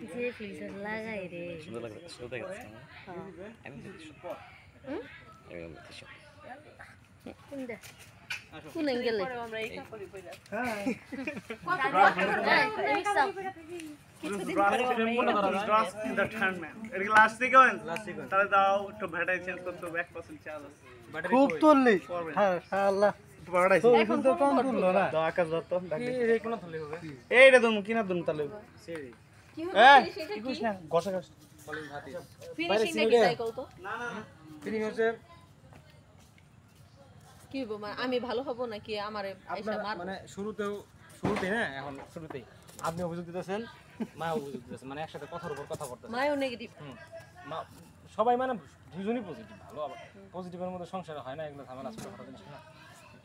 যে ফিল্টার লাগাই রে সুন্দর লাগে সুন্দর লাগে আমি কোন অ্যাঙ্গেলে খুব তুললি আল্লাহ এইটা তুমি কিনা তুমি তাহলে ঘষা ঘষ কি হবো আমি ভালো হব নাকি আমারে মানে শুরুতেই না এখন শুরুতেই আপনি অভিযোগ দিতেছেন মা অভিযোগ দিতেছেন মানে একসাথে কথার উপর কথা বলতেছেন মায়ও নেগেটিভ সবাই মানে দুজনই পজিটিভ ভালো আবার পজিটিভের মধ্যে সংসার হয় না এগুলো ঝামেলা ছোট খাটো জিনিস না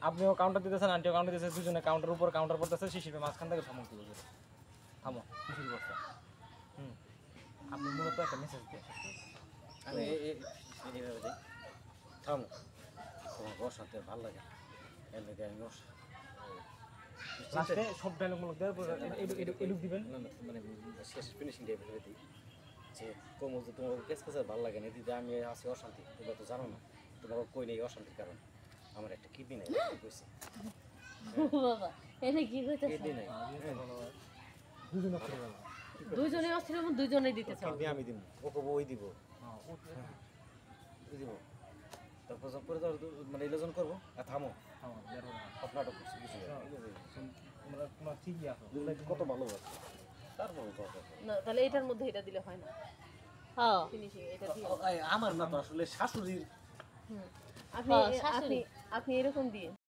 আপনিও কাউন্টার দিতেছেন আন্টিও কাউন্টার দিতেছেন দুজনে কাউন্টার উপর কাউন্টার করতেছে শিশির মাঝখান থেকে থামো কি বলছে থামো শিশির বস্তা আপনি মূলত একটা মেসেজ দিয়ে আমি এইভাবে যাই থামো তোমার বসাতে ভালো লাগে এর লেগে আমি লাস্টে সব ডায়লগগুলো দেওয়ার পর এলুক দিবেন মানে শেষ ফিনিশিং দিয়ে ভেবে দিই যে কমল যে তোমার কেস কেসে ভালো লাগে না দিদি আমি আছি অশান্তি তোমরা তো জানো না তোমার কই নেই অশান্তির কারণ আমার একটা কিডনি নেই কইছে বাবা এটা কি কইতাছ কিডনি নেই দুজনে দুইজনে অস্থির এবং দুইজনেই দিতে চাও কিডনি আমি দিব ওকে ওই দিব ওই দিব তারপর পরে মানে ইলেকশন করবো আর থামো আপনারটা করছি কিছু তোমরা ঠিকই আছো কত ভালোবাসে তারপরে কথা না তাহলে এটার মধ্যে এটা দিলে হয় না হ্যাঁ ফিনিশিং এটা দিয়ে আমার না তো আসলে শাশুড়ির আপনি আপনি এরকম দিয়ে